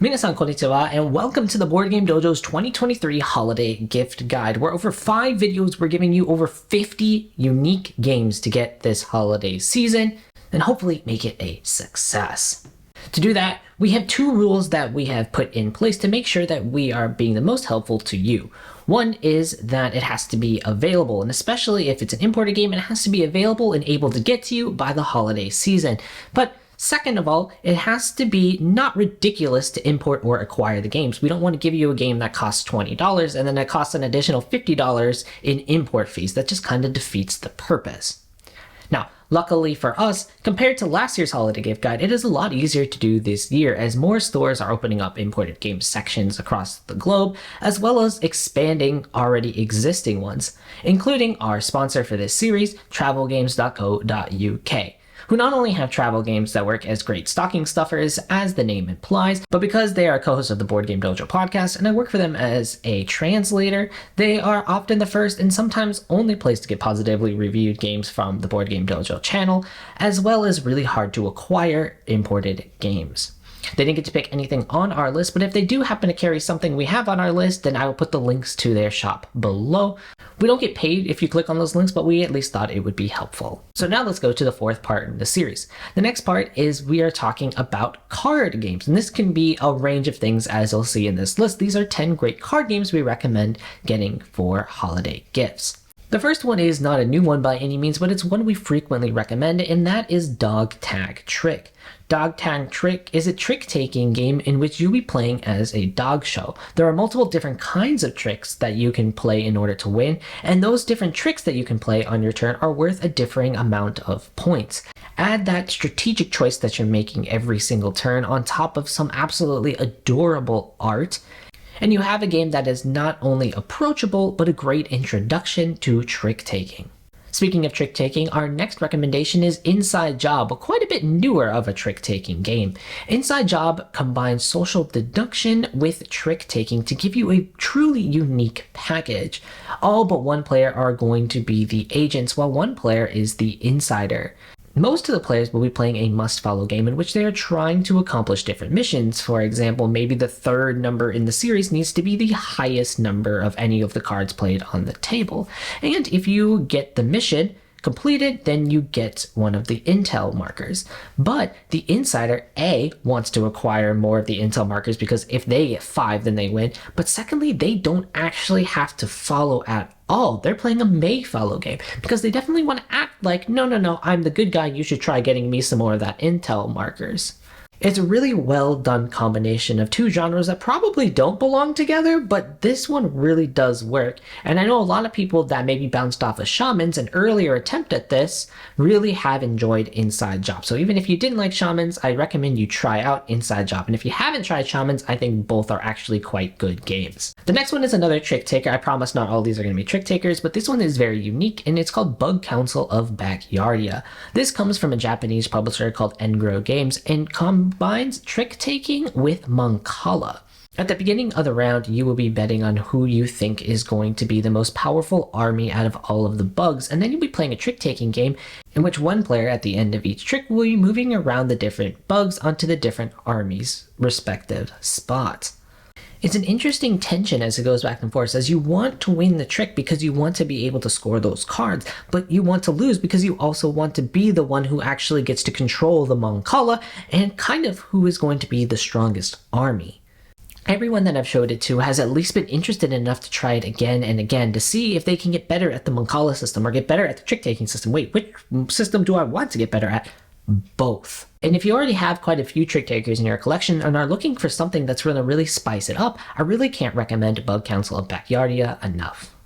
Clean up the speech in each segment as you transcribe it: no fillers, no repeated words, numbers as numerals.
Minasan konnichiwa, and welcome to the Board Game Dojo's 2023 Holiday Gift Guide, where over 5 videos we're giving you over 50 unique games to get this holiday season, and hopefully make it a success. To do that, we have 2 rules that we have put in place to make sure that we are being the most helpful to you. One is that it has to be available, and especially if it's an imported game, it has to be available and able to get to you by the holiday season. But second of all, it has to be not ridiculous to import or acquire the games. We don't want to give you a game that costs $20 and then it costs an additional $50 in import fees. That just kind of defeats the purpose. Now, luckily for us, compared to last year's holiday gift guide, it is a lot easier to do this year as more stores are opening up imported game sections across the globe, as well as expanding already existing ones, including our sponsor for this series, travelgames.co.uk. who not only have travel games that work as great stocking stuffers, as the name implies, but because they are co-hosts of the Board Game Dojo podcast and I work for them as a translator, they are often the first and sometimes only place to get positively reviewed games from the Board Game Dojo channel, as well as really hard to acquire imported games. They didn't get to pick anything on our list, but if they do happen to carry something we have on our list, then I will put the links to their shop below. We don't get paid if you click on those links, but we at least thought it would be helpful. So now let's go to the 4th part in the series. The next part is we are talking about card games, and this can be a range of things as you'll see in this list. These are 10 great card games we recommend getting for holiday gifts. The first one is not a new one by any means, but it's one we frequently recommend, and that is Dog Tag Trick. Dog Tag Trick is a trick-taking game in which you'll be playing as a dog show. There are multiple different kinds of tricks that you can play in order to win, and those different tricks that you can play on your turn are worth a differing amount of points. Add that strategic choice that you're making every single turn on top of some absolutely adorable art, and you have a game that is not only approachable, but a great introduction to trick-taking. Speaking of trick-taking, our next recommendation is Inside Job, quite a bit newer of a trick-taking game. Inside Job combines social deduction with trick-taking to give you a truly unique package. All but one player are going to be the agents, while one player is the insider. Most of the players will be playing a must-follow game in which they are trying to accomplish different missions. For example, maybe the 3rd number in the series needs to be the highest number of any of the cards played on the table. And if you get the mission completed, then you get one of the intel markers. But the insider, A, wants to acquire more of the intel markers because if they get 5, then they win. But secondly, they don't actually have to follow at all. They're playing a may follow game because they definitely want to act like, no, I'm the good guy, you should try getting me some more of that intel markers. It's a really well done combination of 2 genres that probably don't belong together, but this one really does work. And I know a lot of people that maybe bounced off of Shamans, an earlier attempt at this, really have enjoyed Inside Job. So even if you didn't like Shamans, I recommend you try out Inside Job. And if you haven't tried Shamans, I think both are actually quite good games. The next one is another trick taker. I promise not all these are going to be trick takers, but this one is very unique, and it's called Council of Backyardia. This comes from a Japanese publisher called Engro Games, and combines trick-taking with Mancala. At the beginning of the round, you will be betting on who you think is going to be the most powerful army out of all of the bugs, and then you'll be playing a trick-taking game in which one player at the end of each trick will be moving around the different bugs onto the different armies' respective spots. It's an interesting tension as it goes back and forth, as you want to win the trick because you want to be able to score those cards, but you want to lose because you also want to be the one who actually gets to control the Mancala and kind of who is going to be the strongest army. Everyone that I've showed it to has at least been interested enough to try it again and again to see if they can get better at the Mancala system or get better at the trick-taking system. Wait, which system do I want to get better at? Both. And if you already have quite a few trick takers in your collection and are looking for something that's going to really spice it up, I really can't recommend Council of Backyardia enough.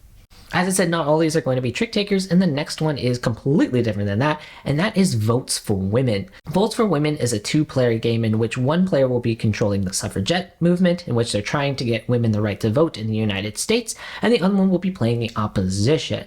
As I said, not all these are going to be trick takers, and the next one is completely different than that, and that is Votes for Women. Votes for Women is a 2-player game in which one player will be controlling the suffragette movement, in which they're trying to get women the right to vote in the United States, and the other one will be playing the opposition.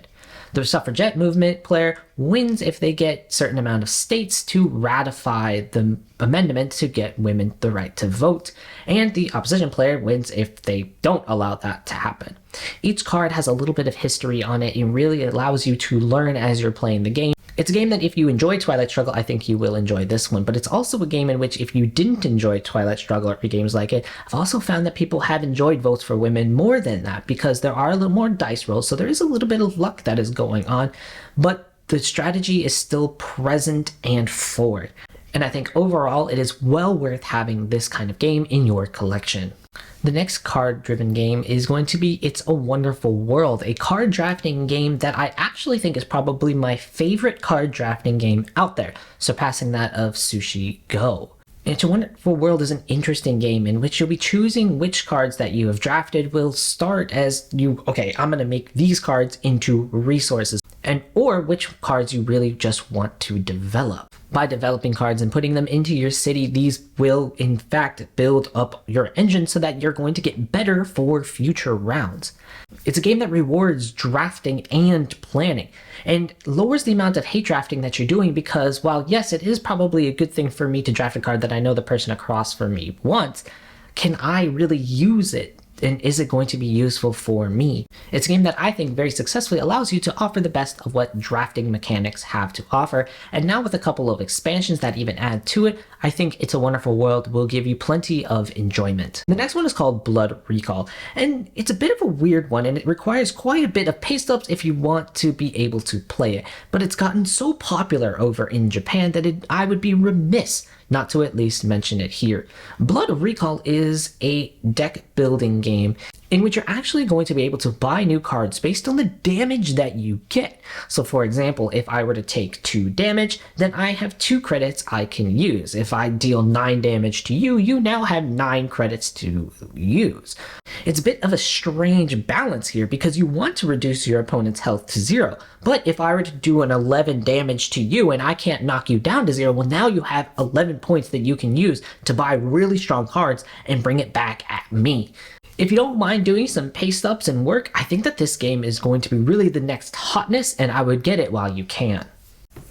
The suffragette movement player wins if they get a certain amount of states to ratify the amendment to get women the right to vote, and the opposition player wins if they don't allow that to happen. Each card has a little bit of history on it and really allows you to learn as you're playing the game It's a game that if you enjoy Twilight Struggle, I think you will enjoy this one, but it's also a game in which if you didn't enjoy Twilight Struggle or games like it, I've also found that people have enjoyed Votes for Women more than that because there are a little more dice rolls, so there is a little bit of luck that is going on, but the strategy is still present and forward. And I think overall it is well worth having this kind of game in your collection. The next card-driven game is going to be It's a Wonderful World, a card drafting game that I actually think is probably my favorite card drafting game out there, surpassing that of Sushi Go. It's a Wonderful World is an interesting game in which you'll be choosing which cards that you have drafted will start as I'm going to make these cards into resources, or which cards you really just want to develop. By developing cards and putting them into your city, these will in fact build up your engine so that you're going to get better for future rounds. It's a game that rewards drafting and planning, and lowers the amount of hate drafting that you're doing because while yes, it is probably a good thing for me to draft a card that I know the person across from me wants, can I really use it? And is it going to be useful for me? It's a game that I think very successfully allows you to offer the best of what drafting mechanics have to offer, and now with a couple of expansions that even add to it, I think It's a Wonderful World will give you plenty of enjoyment. The next one is called Blood Recall, and it's a bit of a weird one, and it requires quite a bit of paste ups if you want to be able to play it, but it's gotten so popular over in Japan that I would be remiss not to at least mention it here. Blood Recall is a deck building game in which you're actually going to be able to buy new cards based on the damage that you get. So for example, if I were to take 2 damage, then I have 2 credits I can use. If I deal 9 damage to you, you now have 9 credits to use. It's a bit of a strange balance here because you want to reduce your opponent's health to 0. But if I were to do an 11 damage to you and I can't knock you down to 0, well now you have 11 points that you can use to buy really strong cards and bring it back at me. If you don't mind doing some paste ups and work, I think that this game is going to be really the next hotness, and I would get it while you can.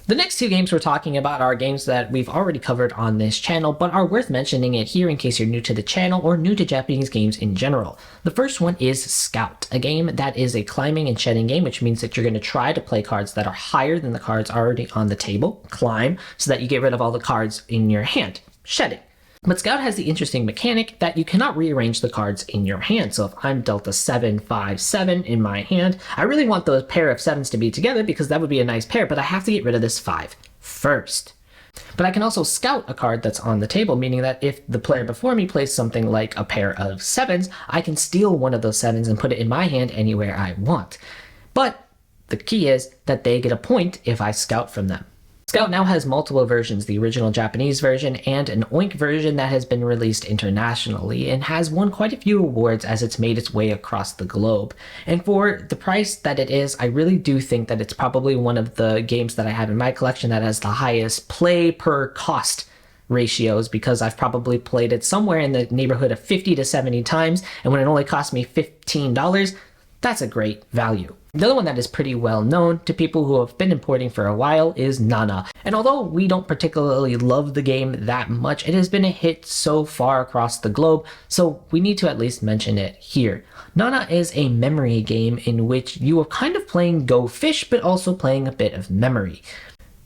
The next 2 games we're talking about are games that we've already covered on this channel, but are worth mentioning it here in case you're new to the channel or new to Japanese games in general. The first one is Scout, a game that is a climbing and shedding game, which means that you're going to try to play cards that are higher than the cards already on the table, climb, so that you get rid of all the cards in your hand, shedding. But Scout has the interesting mechanic that you cannot rearrange the cards in your hand. So if I'm dealt a 7, 5, 7 in my hand, I really want those pair of 7s to be together because that would be a nice pair, but I have to get rid of this 5 first. But I can also scout a card that's on the table, meaning that if the player before me plays something like a pair of 7s, I can steal one of those 7s and put it in my hand anywhere I want. But the key is that they get a point if I scout from them. Scout now has multiple versions, the original Japanese version and an Oink version that has been released internationally and has won quite a few awards as it's made its way across the globe. And for the price that it is, I really do think that it's probably one of the games that I have in my collection that has the highest play per cost ratios because I've probably played it somewhere in the neighborhood of 50 to 70 times, and when it only cost me $15, that's a great value. The other one that is pretty well known to people who have been importing for a while is Nana. And although we don't particularly love the game that much, it has been a hit so far across the globe, so we need to at least mention it here. Nana is a memory game in which you are kind of playing Go Fish, but also playing a bit of memory.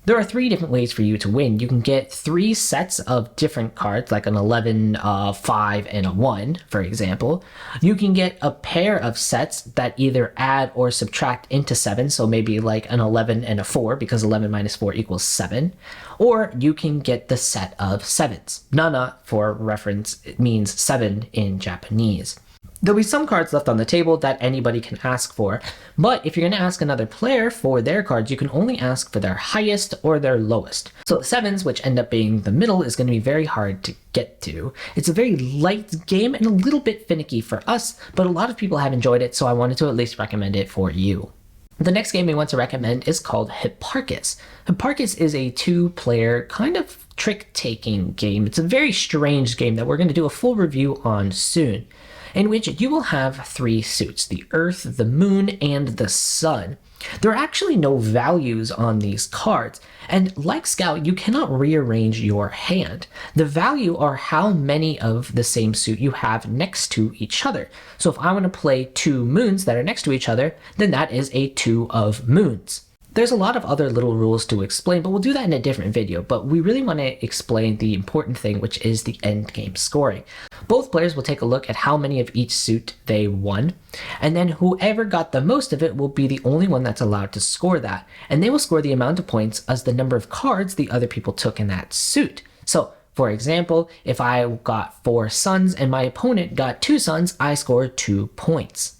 There are 3 different ways for you to win. You can get 3 sets of different cards, like an 11, 5, and a 1, for example. You can get a pair of sets that either add or subtract into 7, so maybe like an 11 and a 4, because 11 minus 4 equals 7. Or you can get the set of 7s. Nana, for reference, it means 7 in Japanese. There'll be some cards left on the table that anybody can ask for, but if you're going to ask another player for their cards, you can only ask for their highest or their lowest. So the 7s, which end up being the middle, is going to be very hard to get to. It's a very light game and a little bit finicky for us, but a lot of people have enjoyed it, so I wanted to at least recommend it for you. The next game we want to recommend is called Hipparchus. Hipparchus is a 2-player kind of trick-taking game. It's a very strange game that we're going to do a full review on soon, in which you will have 3 suits, the Earth, the Moon, and the Sun. There are actually no values on these cards, and like Scout, you cannot rearrange your hand. The value are how many of the same suit you have next to each other. So if I want to play 2 moons that are next to each other, then that is a 2 of moons. There's a lot of other little rules to explain, but we'll do that in a different video. But we really want to explain the important thing, which is the end game scoring. Both players will take a look at how many of each suit they won, and then whoever got the most of it will be the only one that's allowed to score that. And they will score the amount of points as the number of cards the other people took in that suit. So, for example, if I got 4 suns and my opponent got 2 suns, I scored 2 points.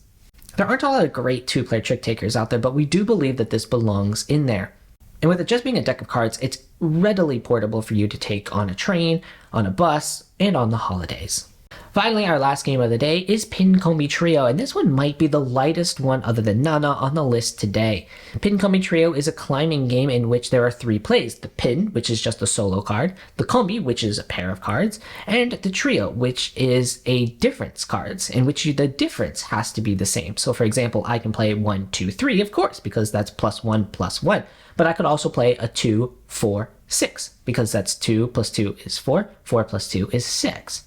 There aren't a lot of great 2-player trick takers out there, but we do believe that this belongs in there. And with it just being a deck of cards, it's readily portable for you to take on a train, on a bus, and on the holidays. Finally, our last game of the day is Pin Combi Trio, and this one might be the lightest one other than Nana on the list today. Pin Combi Trio is a climbing game in which there are 3 plays: the Pin, which is just a solo card, the Combi, which is a pair of cards, and the Trio, which is a difference cards, in which the difference has to be the same. So for example, I can play 1, 2, 3, of course, because that's +1, +1, but I could also play a 2, 4, 6, because that's 2 + 2 is 4, 4 + 2 is 6.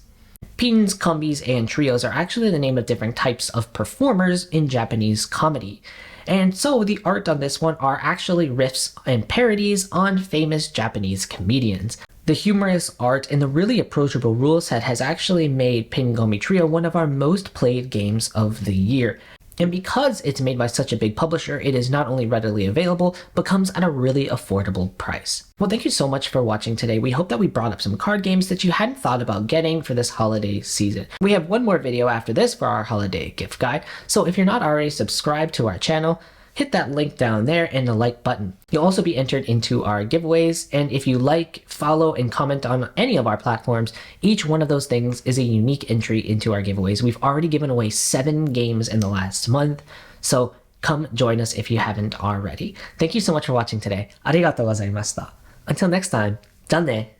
Pins, combis, and trios are actually the name of different types of performers in Japanese comedy. And so the art on this one are actually riffs and parodies on famous Japanese comedians. The humorous art and the really approachable rule set has actually made Pin Combi Trio one of our most played games of the year. And because it's made by such a big publisher, it is not only readily available, but comes at a really affordable price. Well, thank you so much for watching today. We hope that we brought up some card games that you hadn't thought about getting for this holiday season. We have one more video after this for our holiday gift guide, so if you're not already subscribed to our channel, hit that link down there and the like button. You'll also be entered into our giveaways, and if you like, follow, and comment on any of our platforms, each one of those things is a unique entry into our giveaways. We've already given away 7 games in the last month, so come join us if you haven't already. Thank you so much for watching today. Arigatou gozaimashita. Until next time, じゃあね.